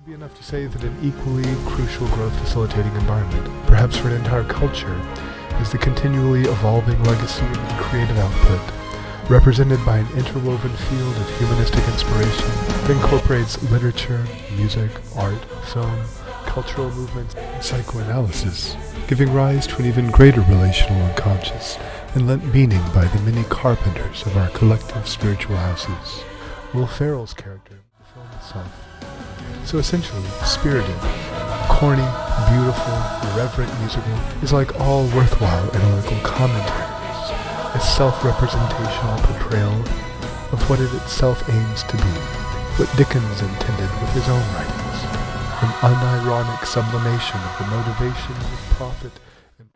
It'd be enough to say that an equally crucial growth-facilitating environment, perhaps for an entire culture, is the continually evolving legacy of its creative output, represented by an interwoven field of humanistic inspiration that incorporates literature, music, art, film, cultural movements, and psychoanalysis, giving rise to an even greater relational unconscious, and lent meaning by the many carpenters of our collective spiritual houses. Will Ferrell's character, the film itself. So essentially, Spirited, corny, beautiful, irreverent musical, is like all worthwhile analytical commentaries, a self-representational portrayal of what it itself aims to be, what Dickens intended with his own writings, an unironic sublimation of the motivations of profit and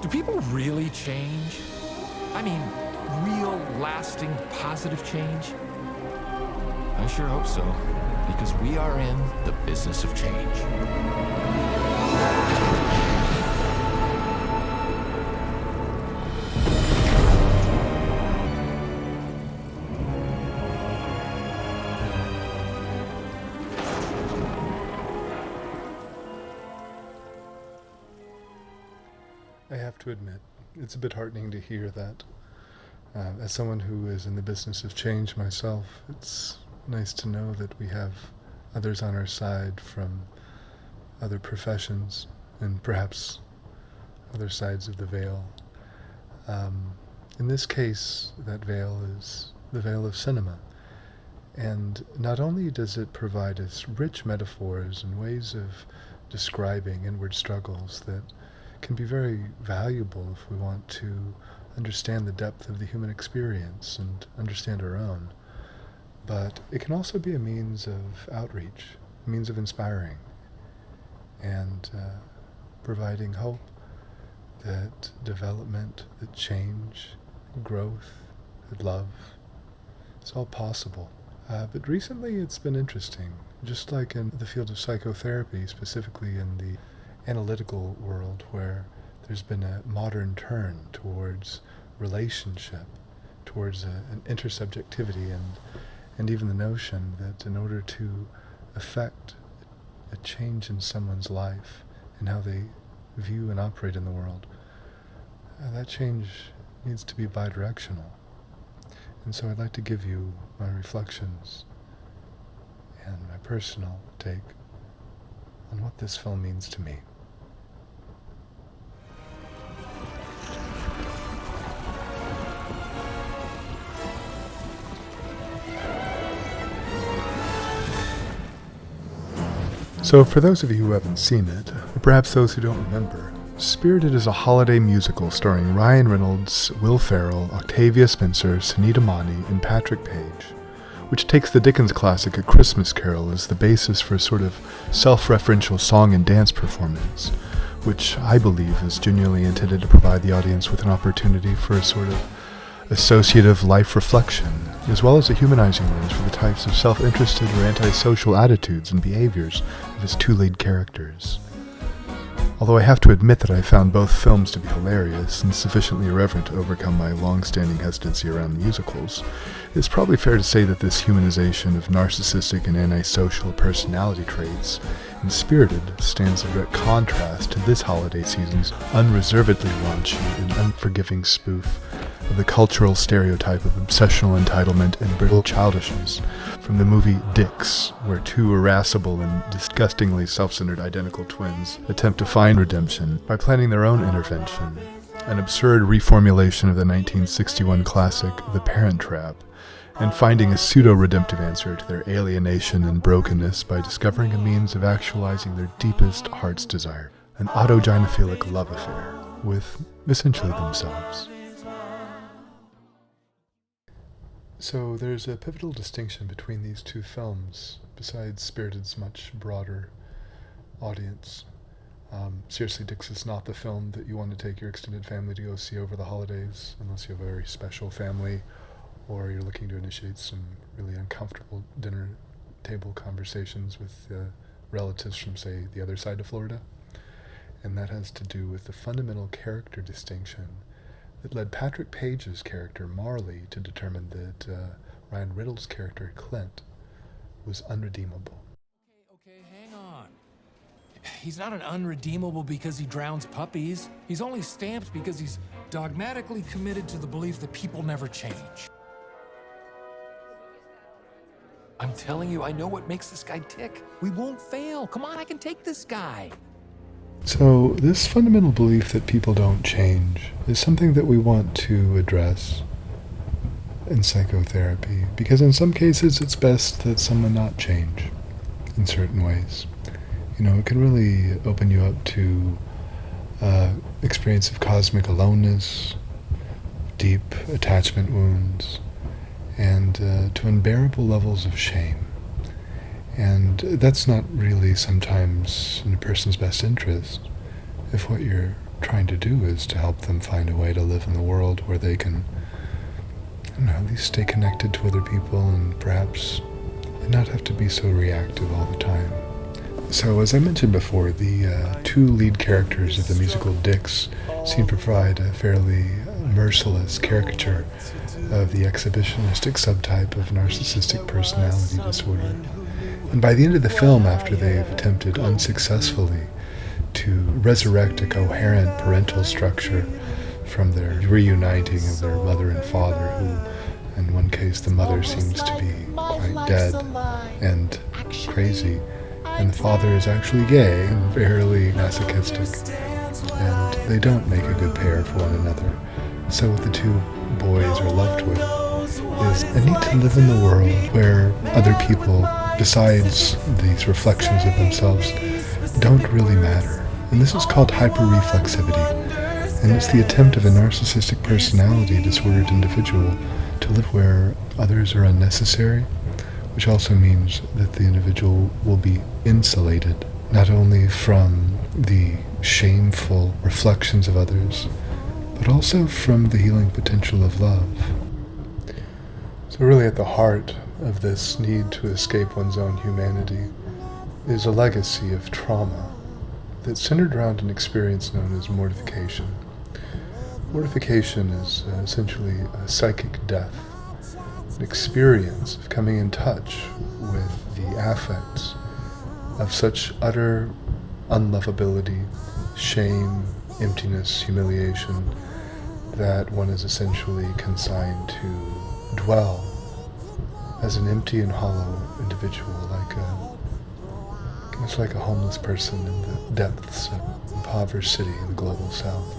Do people really change? I mean, real, lasting, positive change? I sure hope so, because we are in the business of change. I have to admit, it's a bit heartening to hear that. As someone who is in the business of change myself, it's nice to know that we have others on our side from other professions and perhaps other sides of the veil. In this case, that veil is the veil of cinema. And not only does it provide us rich metaphors and ways of describing inward struggles that can be very valuable if we want to understand the depth of the human experience and understand our own. But it can also be a means of outreach, a means of inspiring, and providing hope that development, that change, growth, that love, it's all possible. But recently it's been interesting, just like in the field of psychotherapy, specifically in the analytical world, where there's been a modern turn towards relationship, towards an intersubjectivity, and even the notion that in order to affect a change in someone's life and how they view and operate in the world, that change needs to be bidirectional. And so I'd like to give you my reflections and my personal take on what this film means to me. So for those of you who haven't seen it, or perhaps those who don't remember, Spirited is a holiday musical starring Ryan Reynolds, Will Ferrell, Octavia Spencer, Sunita Mani, and Patrick Page, which takes the Dickens classic A Christmas Carol as the basis for a sort of self-referential song and dance performance, which I believe is genuinely intended to provide the audience with an opportunity for a sort of associative life reflection, as well as a humanizing lens for the types of self-interested or antisocial attitudes and behaviors of his two lead characters. Although I have to admit that I found both films to be hilarious and sufficiently irreverent to overcome my long-standing hesitancy around musicals, it's probably fair to say that this humanization of narcissistic and antisocial personality traits in Spirited stands in direct contrast to this holiday season's unreservedly raunchy and unforgiving spoof of the cultural stereotype of obsessional entitlement and brittle childishness from the movie Dicks, where two irascible and disgustingly self-centered identical twins attempt to find redemption by planning their own intervention, an absurd reformulation of the 1961 classic The Parent Trap, and finding a pseudo-redemptive answer to their alienation and brokenness by discovering a means of actualizing their deepest heart's desire, an autogynephilic love affair with essentially themselves. So there's a pivotal distinction between these two films, besides Spirited's much broader audience. Seriously, Dicks is not the film that you want to take your extended family to go see over the holidays, unless you have a very special family, or you're looking to initiate some really uncomfortable dinner table conversations with relatives from, say, the other side of Florida. and that has to do with the fundamental character distinction that led Patrick Page's character Marley to determine that Ryan Riddle's character Clint was unredeemable. Okay, hang on. He's not an unredeemable because he drowns puppies. He's only stamped because he's dogmatically committed to the belief that people never change. I'm telling you, I know what makes this guy tick. We won't fail. Come on, I can take this guy. So this fundamental belief that people don't change is something that we want to address in psychotherapy, because in some cases it's best that someone not change in certain ways. You know, it can really open you up to experience of cosmic aloneness, deep attachment wounds, and to unbearable levels of shame. And that's not really sometimes in a person's best interest if what you're trying to do is to help them find a way to live in the world where they can, I don't know, at least stay connected to other people and perhaps not have to be so reactive all the time. So as I mentioned before, the two lead characters of the musical Dicks seem to provide a fairly merciless caricature of the exhibitionistic subtype of narcissistic personality disorder. And by the end of the film, after they've attempted unsuccessfully to resurrect a coherent parental structure from their reuniting of their mother and father, who, in one case, the mother seems to be quite dead and crazy, and the father is actually gay and fairly masochistic, and they don't make a good pair for one another. So what the two boys are left with is a need to live in the world where other people, besides these reflections of themselves, don't really matter. And this is called hyperreflexivity, and it's the attempt of a narcissistic personality disordered individual to live where others are unnecessary, which also means that the individual will be insulated, not only from the shameful reflections of others, but also from the healing potential of love. So really at the heart of this need to escape one's own humanity is a legacy of trauma that's centered around an experience known as mortification. Mortification is essentially a psychic death, an experience of coming in touch with the affects of such utter unlovability, shame, emptiness, humiliation, that one is essentially consigned to dwell as an empty and hollow individual, much like a homeless person in the depths of an impoverished city in the global south.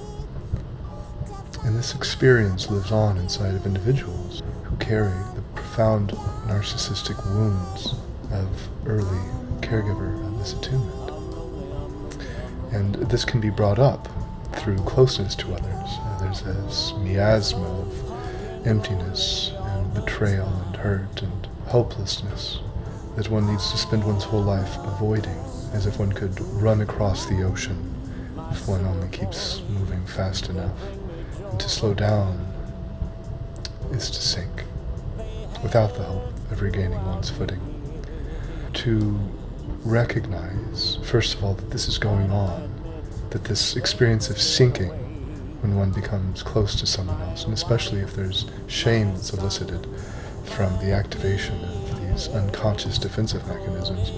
And this experience lives on inside of individuals who carry the profound narcissistic wounds of early caregiver misattunement. And this can be brought up through closeness to others. There's this miasma of emptiness and betrayal and hurt and hopelessness that one needs to spend one's whole life avoiding, as if one could run across the ocean if one only keeps moving fast enough. And to slow down is to sink, without the hope of regaining one's footing. To recognize, first of all, that this is going on, that this experience of sinking when one becomes close to someone else, and especially if there's shame that's elicited from the activation of these unconscious defensive mechanisms,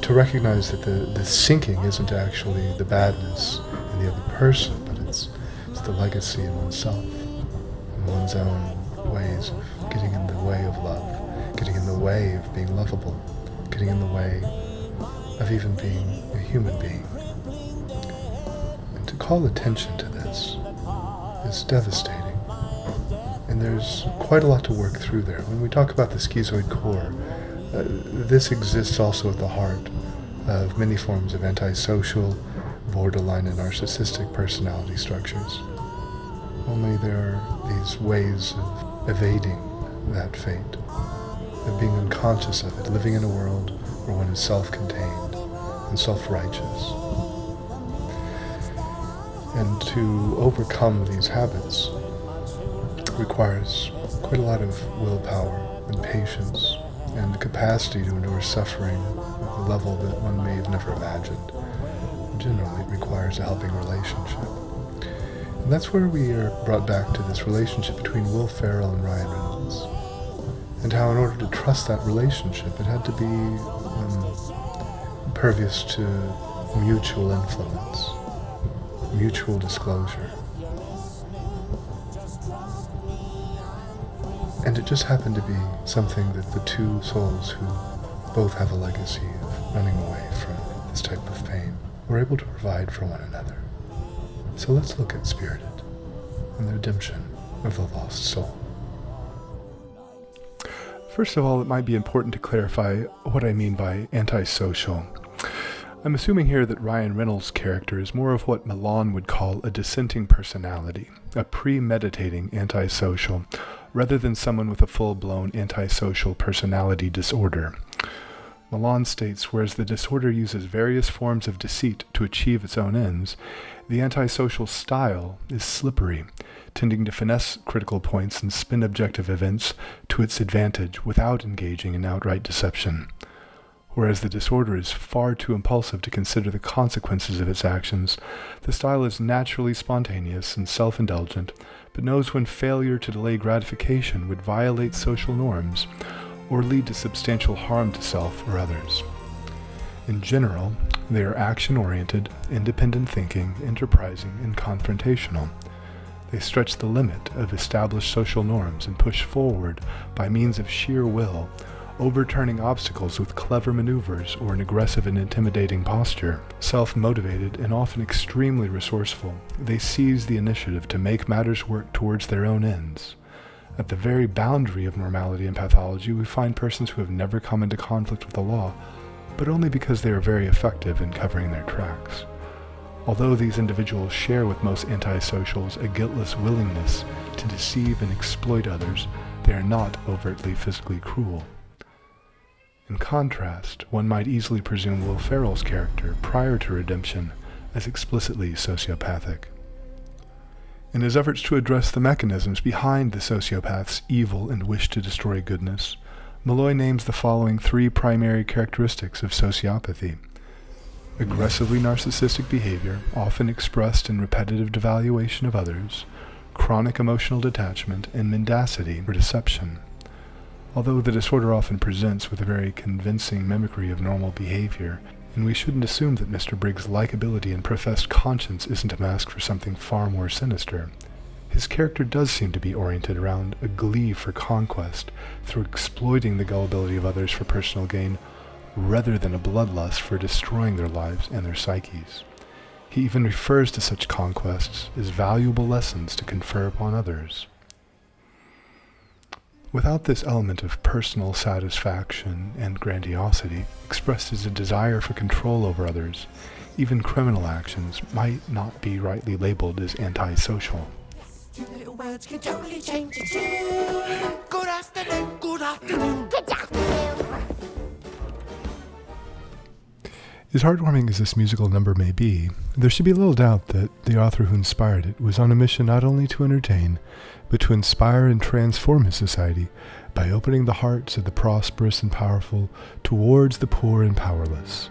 to recognize that the sinking isn't actually the badness in the other person, but it's the legacy in oneself, and one's own ways of getting in the way of love, getting in the way of being lovable, getting in the way of even being a human being. And to call attention to this is devastating. And there's quite a lot to work through there. When we talk about the schizoid core, this exists also at the heart of many forms of antisocial, borderline, and narcissistic personality structures. Only there are these ways of evading that fate, of being unconscious of it, living in a world where one is self-contained and self-righteous. And to overcome these habits requires quite a lot of willpower and patience and the capacity to endure suffering at a level that one may have never imagined. generally it requires a helping relationship. And that's where we are brought back to this relationship between Will Ferrell and Ryan Reynolds, and how in order to trust that relationship, it had to be impervious to mutual influence, mutual disclosure. And it just happened to be something that the two souls who both have a legacy of running away from this type of pain were able to provide for one another. So let's look at Spirited and the redemption of the lost soul. First of all, it might be important to clarify what I mean by antisocial. I'm assuming here that Ryan Reynolds' character is more of what Milan would call a dissenting personality, a premeditating antisocial, rather than someone with a full-blown antisocial personality disorder. Milan states, whereas the disorder uses various forms of deceit to achieve its own ends, the antisocial style is slippery, tending to finesse critical points and spin objective events to its advantage without engaging in outright deception. Whereas the disorder is far too impulsive to consider the consequences of its actions, the style is naturally spontaneous and self-indulgent, but knows when failure to delay gratification would violate social norms or lead to substantial harm to self or others. In general, they are action-oriented, independent thinking, enterprising, and confrontational. They stretch the limit of established social norms and push forward by means of sheer will, overturning obstacles with clever maneuvers or an aggressive and intimidating posture. Self-motivated and often extremely resourceful, they seize the initiative to make matters work towards their own ends. At the very boundary of normality and pathology, we find persons who have never come into conflict with the law, but only because they are very effective in covering their tracks. Although these individuals share with most antisocials a guiltless willingness to deceive and exploit others, they are not overtly physically cruel. In contrast, one might easily presume Will Ferrell's character, prior to redemption, as explicitly sociopathic. In his efforts to address the mechanisms behind the sociopath's evil and wish to destroy goodness, Malloy names the following three primary characteristics of sociopathy: aggressively narcissistic behavior, often expressed in repetitive devaluation of others, chronic emotional detachment, and mendacity or deception. Although the disorder often presents with a very convincing mimicry of normal behavior, and we shouldn't assume that Mr. Briggs' likability and professed conscience isn't a mask for something far more sinister, his character does seem to be oriented around a glee for conquest through exploiting the gullibility of others for personal gain, rather than a bloodlust for destroying their lives and their psyches. He even refers to such conquests as valuable lessons to confer upon others. Without this element of personal satisfaction and grandiosity, expressed as a desire for control over others, even criminal actions might not be rightly labeled as antisocial. Two little words can totally change it too. Good afternoon, good afternoon, good afternoon. As heartwarming as this musical number may be, there should be little doubt that the author who inspired it was on a mission not only to entertain, but to inspire and transform his society by opening the hearts of the prosperous and powerful towards the poor and powerless.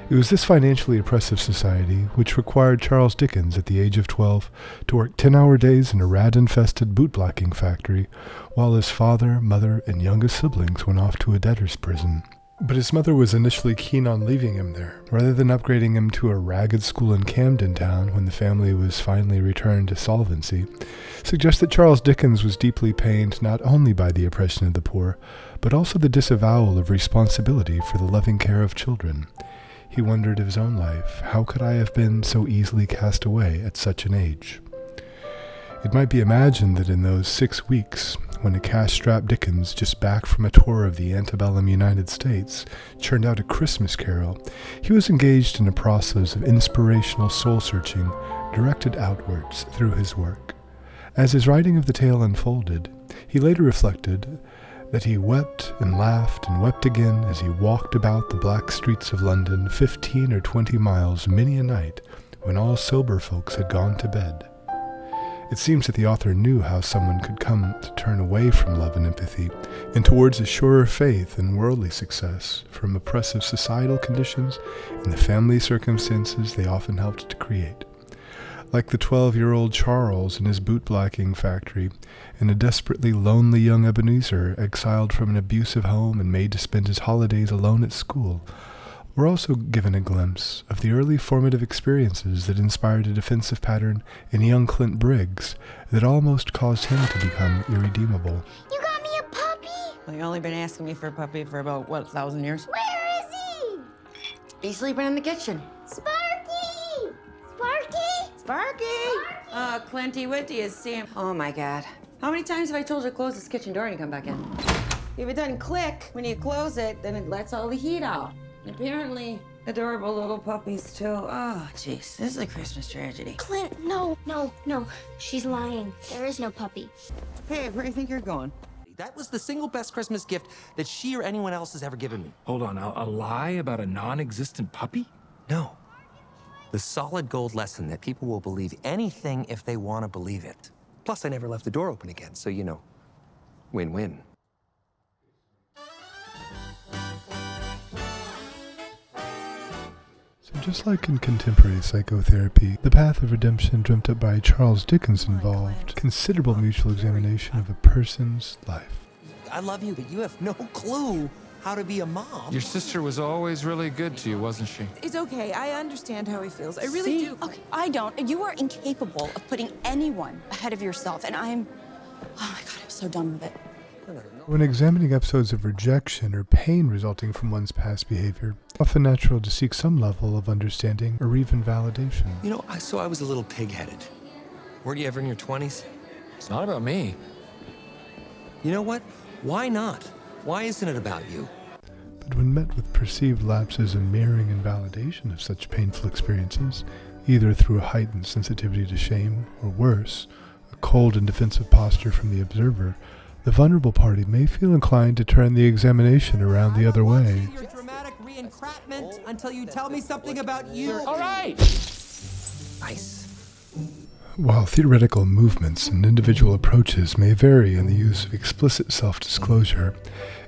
It was this financially oppressive society which required Charles Dickens at the age of 12 to work 10-hour days in a rat-infested bootblacking factory, while his father, mother, and youngest siblings went off to a debtor's prison. But his mother was initially keen on leaving him there, rather than upgrading him to a ragged school in Camden Town when the family was finally returned to solvency, suggests that Charles Dickens was deeply pained not only by the oppression of the poor, but also the disavowal of responsibility for the loving care of children. He wondered of his own life, how could I have been so easily cast away at such an age? It might be imagined that in those 6 weeks, when a cash-strapped Dickens, just back from a tour of the antebellum United States, churned out A Christmas Carol, he was engaged in a process of inspirational soul-searching directed outwards through his work. As his writing of the tale unfolded, he later reflected that he wept and laughed and wept again as he walked about the black streets of London 15 or 20 miles many a night when all sober folks had gone to bed. It seems that the author knew how someone could come to turn away from love and empathy and towards a surer faith in worldly success from oppressive societal conditions and the family circumstances they often helped to create. Like the 12-year-old Charles in his bootblacking factory, and a desperately lonely young Ebenezer exiled from an abusive home and made to spend his holidays alone at school, we're also given a glimpse of the early formative experiences that inspired a defensive pattern in young Clint Briggs that almost caused him to become irredeemable. You got me a puppy? Well, you've only been asking me for a puppy for about, 1,000 years? Where is he? He's sleeping in the kitchen. Sparky! Sparky? Sparky! Clinty, what do you see? Oh, my God. How many times have I told you to close this kitchen door and you come back in? If it doesn't click when you close it, then it lets all the heat out. And apparently, adorable little puppies, too. Oh, jeez. This is a Christmas tragedy. Clint, no. She's lying. There is no puppy. Hey, where do you think you're going? That was the single best Christmas gift that she or anyone else has ever given me. Hold on, a lie about a non-existent puppy? No. The solid gold lesson that people will believe anything if they want to believe it. Plus, I never left the door open again, so, win-win. So just like in contemporary psychotherapy, the path of redemption dreamt up by Charles Dickens involved considerable mutual examination of a person's life. I love you, but you have no clue how to be a mom. Your sister was always really good to you, wasn't she? It's okay. I understand how he feels. I really do. Okay, I don't. You are incapable of putting anyone ahead of yourself, and oh my God, I'm so done with it. When examining episodes of rejection or pain resulting from one's past behavior, it's often natural to seek some level of understanding or even validation. So I was a little pig-headed. Weren't you ever in your 20s? It's not about me. You know what? Why not? Why isn't it about you? But when met with perceived lapses in mirroring and validation of such painful experiences, either through a heightened sensitivity to shame, or worse, a cold and defensive posture from the observer, the vulnerable party may feel inclined to turn the examination around the other way. Your dramatic re-entrapment until you tell me something about you. All right! Nice. While theoretical movements and individual approaches may vary in the use of explicit self-disclosure,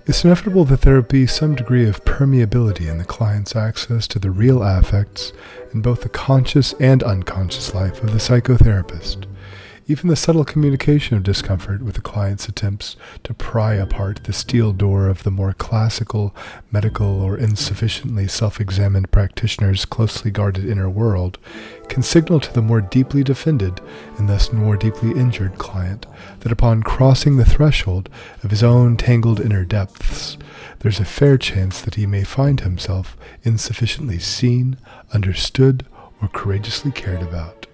it's inevitable that there be some degree of permeability in the client's access to the real affects in both the conscious and unconscious life of the psychotherapist. Even the subtle communication of discomfort with the client's attempts to pry apart the steel door of the more classical, medical, or insufficiently self-examined practitioner's closely guarded inner world can signal to the more deeply defended and thus more deeply injured client that upon crossing the threshold of his own tangled inner depths, there's a fair chance that he may find himself insufficiently seen, understood, or courageously cared about.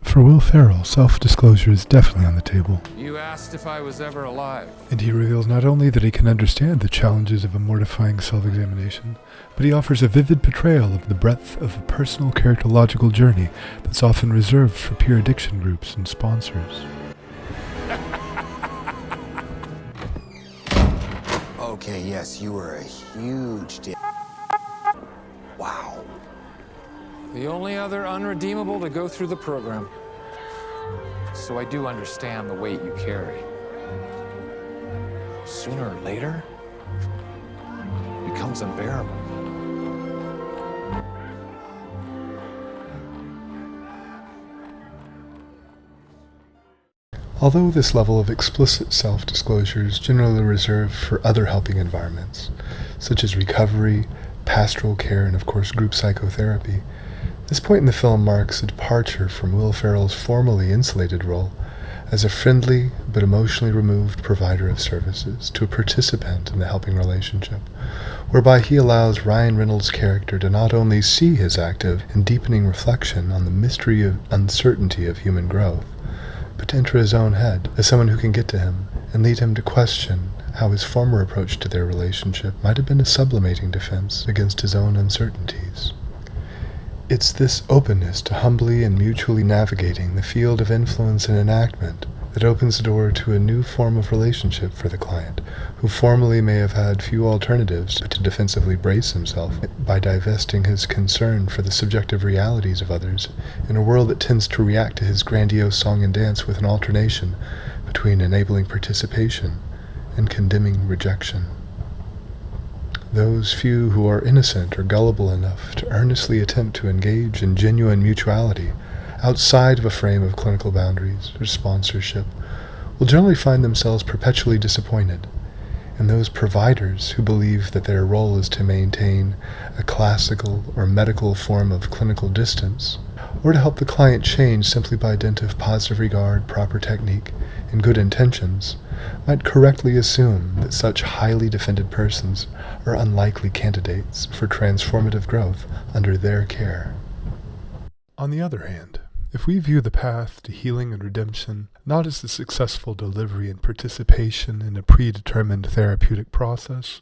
For Will Ferrell, self-disclosure is definitely on the table. You asked if I was ever alive. And he reveals not only that he can understand the challenges of a mortifying self-examination, but he offers a vivid portrayal of the breadth of a personal characterological journey that's often reserved for peer addiction groups and sponsors. Okay, yes, you were a huge dick. Wow. The only other unredeemable to go through the program. So I do understand the weight you carry. Sooner or later, it becomes unbearable. Although this level of explicit self-disclosure is generally reserved for other helping environments, such as recovery, pastoral care, and of course group psychotherapy, this point in the film marks a departure from Will Ferrell's formerly insulated role as a friendly but emotionally removed provider of services to a participant in the helping relationship, whereby he allows Ryan Reynolds' character to not only see his active and deepening reflection on the mystery of uncertainty of human growth, but to enter his own head as someone who can get to him and lead him to question how his former approach to their relationship might have been a sublimating defense against his own uncertainties. It's this openness to humbly and mutually navigating the field of influence and enactment that opens the door to a new form of relationship for the client, who formerly may have had few alternatives but to defensively brace himself by divesting his concern for the subjective realities of others in a world that tends to react to his grandiose song and dance with an alternation between enabling participation and condemning rejection. Those few who are innocent or gullible enough to earnestly attempt to engage in genuine mutuality outside of a frame of clinical boundaries or sponsorship will generally find themselves perpetually disappointed, and those providers who believe that their role is to maintain a classical or medical form of clinical distance, or to help the client change simply by dint of positive regard, proper technique, and good intentions, might correctly assume that such highly defended persons are unlikely candidates for transformative growth under their care. On the other hand, if we view the path to healing and redemption not as the successful delivery and participation in a predetermined therapeutic process,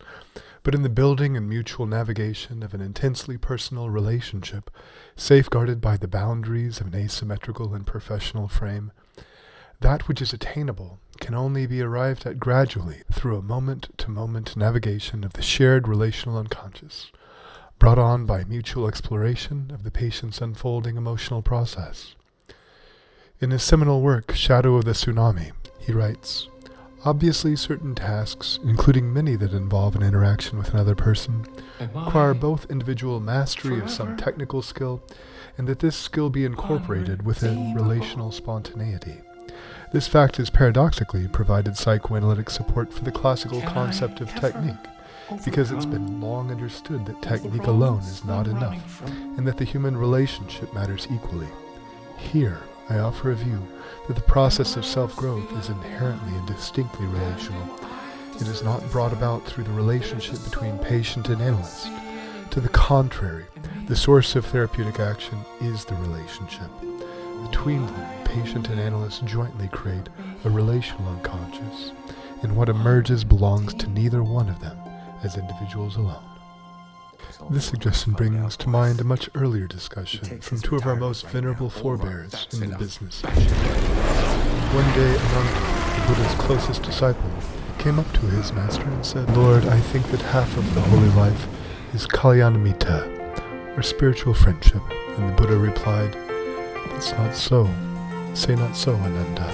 but in the building and mutual navigation of an intensely personal relationship, safeguarded by the boundaries of an asymmetrical and professional frame, that which is attainable can only be arrived at gradually through a moment-to-moment navigation of the shared relational unconscious, brought on by mutual exploration of the patient's unfolding emotional process. In his seminal work, Shadow of the Tsunami, he writes, "Obviously certain tasks, including many that involve an interaction with another person, require both individual mastery of some technical skill and that this skill be incorporated within relational spontaneity. This fact has paradoxically provided psychoanalytic support for the classical concept of technique, because it's been long understood that technique alone is not enough, and that the human relationship matters equally. Here, I offer a view that the process of self-growth is inherently and distinctly relational. It is not brought about through the relationship between patient and analyst. To the contrary, the source of therapeutic action is the relationship. Between them, patient and analyst jointly create a relational unconscious, and what emerges belongs to neither one of them as individuals alone." This suggestion brings to mind a much earlier discussion from two of our most venerable forebears in the business of change. One day, Ananda, the Buddha's closest disciple, came up to his master and said, "Lord, I think that half of the holy life is kalyana mita, or spiritual friendship." And the Buddha replied, "That's not so. Say not so, Ananda.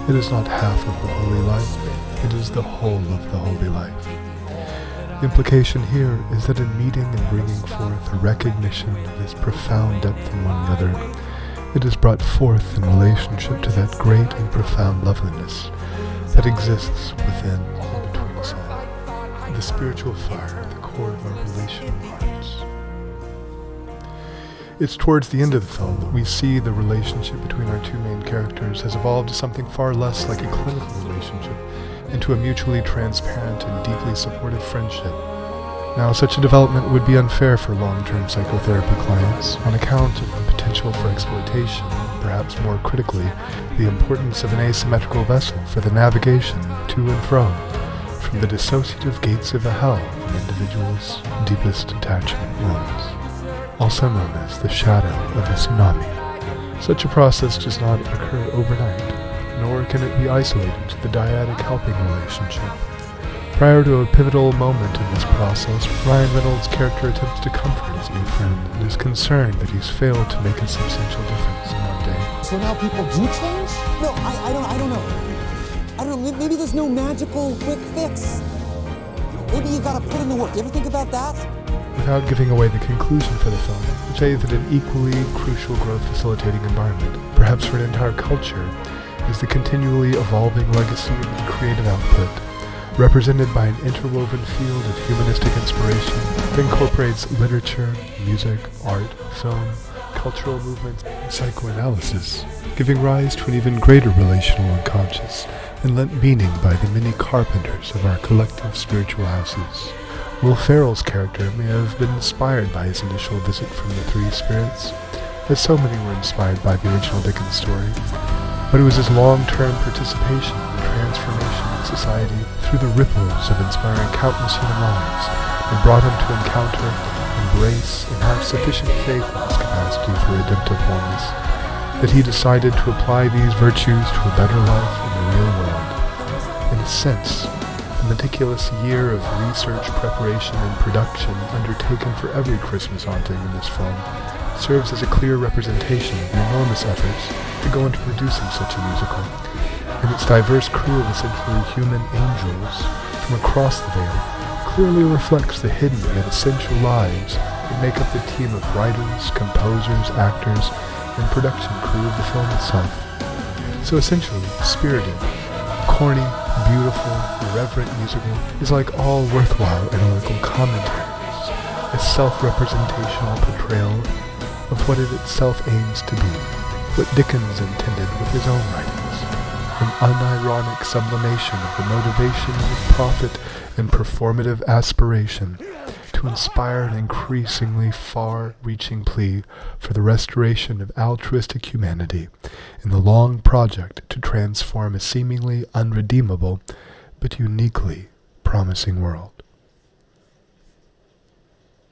It is not half of the holy life, it is the whole of the holy life." The implication here is that in meeting and bringing forth a recognition of this profound depth in one another, it is brought forth in relationship to that great and profound loveliness that exists within and between us all, the spiritual fire at the core of our relational hearts. It's towards the end of the film that we see the relationship between our two main characters has evolved to something far less like a clinical relationship, into a mutually transparent and deeply supportive friendship. Now, such a development would be unfair for long-term psychotherapy clients on account of the potential for exploitation, and perhaps more critically, the importance of an asymmetrical vessel for the navigation to and from the dissociative gates of the hell of an individual's deepest attachment wounds, also known as the shadow of a tsunami. Such a process does not occur overnight, nor can it be isolated to the dyadic helping relationship. Prior to a pivotal moment in this process, Ryan Reynolds' character attempts to comfort his new friend and is concerned that he's failed to make a substantial difference in one day. So now people do change? No, I don't know. I don't know, maybe there's no magical quick fix. Maybe you gotta put in the work. You ever think about that? Without giving away the conclusion for the film, which is that an equally crucial growth-facilitating environment, perhaps for an entire culture, is the continually evolving legacy of its creative output, represented by an interwoven field of humanistic inspiration that incorporates literature, music, art, film, cultural movements, and psychoanalysis, giving rise to an even greater relational unconscious, and lent meaning by the many carpenters of our collective spiritual houses. Will Ferrell's character may have been inspired by his initial visit from the Three Spirits, as so many were inspired by the original Dickens story, but it was his long-term participation in transformation in society through the ripples of inspiring countless human lives that brought him to encounter, embrace, and have sufficient faith in his capacity for redemptive wholeness, that he decided to apply these virtues to a better life in the real world. In a sense, the meticulous year of research, preparation, and production undertaken for every Christmas haunting in this film serves as a clear representation of the enormous efforts that go into producing such a musical, and its diverse crew of essentially human angels from across the veil clearly reflects the hidden yet essential lives that make up the team of writers, composers, actors, and production crew of the film itself. So essentially, Spirited, corny, beautiful, irreverent musical, is like all worthwhile analytical commentaries, a self-representational portrayal of what it itself aims to be, what Dickens intended with his own writings, an unironic sublimation of the motivations of profit and performative aspiration to inspire an increasingly far-reaching plea for the restoration of altruistic humanity in the long project to transform a seemingly unredeemable but uniquely promising world.